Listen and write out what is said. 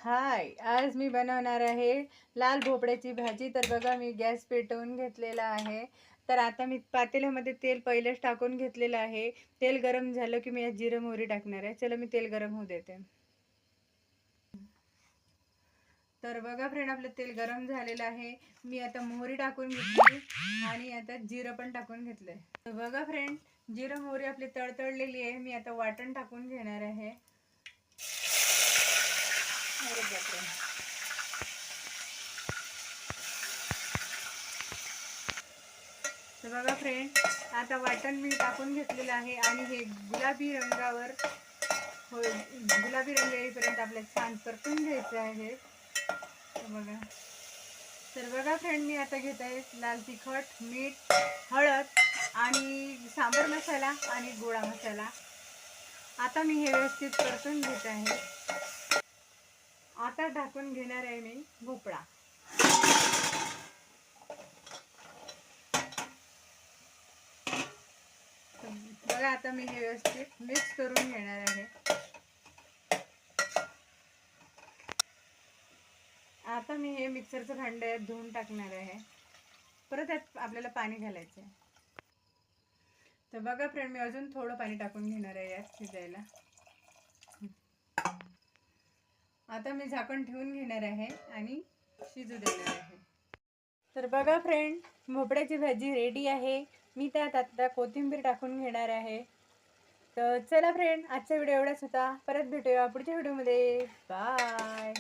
हाय, आज मी बनवणार आहे लाल भोपळ्याची भाजी. तर बघा, मी गॅस पेटवून घेतलेला आहे. तर आता मी पातेल्यामध्ये तेल पहिलेच टाकून घेतलेलं आहे. तेल गरम झालं की मी यात जिरं मोहरी टाकणार आहे. चला, मी तेल गरम होऊ देते. तर बघा फ्रेंड, आपलं तेल गरम झालेलं आहे. मी आता मोहरी टाकून घेतली आणि आता जिरं पण टाकून घेतलंय. तर बघा फ्रेंड, जिरं मोहरी आपली तळतळलेली आहे. मी आता वाटण टाकून घेणार आहे. अरे बापरे. तर बघा फ्रेंड, आता वाटण मी टाकून घेतलेलं आहे आणि हे गुलाबी रंगावर गुलाबी रंग येईपर्यंत आपल्याला छान परतून घ्यायचं आहे. तर बघा फ्रेंड, मी आता घेत आहे लाल तिखट, मीठ, हळद आणि सांबर मसाला आणि गोडा मसाला. आता मी हे व्यवस्थित परतून घेत आहे. आता टाकून घेणार आहे मी भोपळा. बघा, आता मी हे व्यवस्थित मिक्स करून घेणार आहे. आता मी हे मिक्सरचं भांड धुवून टाकणार आहे. परत यात आपल्याला पाणी घालायचं आहे. तर बघा फ्रेंड, मी अजून थोडं पाणी टाकून घेणार आहे यात शिजायला. आता मी झाकण ठेवून घेणार आहे आणि शिजू देणार आहे. तर बघा फ्रेंड, भोपळ्याची भाजी रेडी आहे. मी त्यात आता कोथिंबीर टाकून घेणार आहे. तर चला फ्रेंड, आजचा व्हिडिओ एवढाच होता. परत भेटूया पुढच्या व्हिडिओमध्ये. बाय.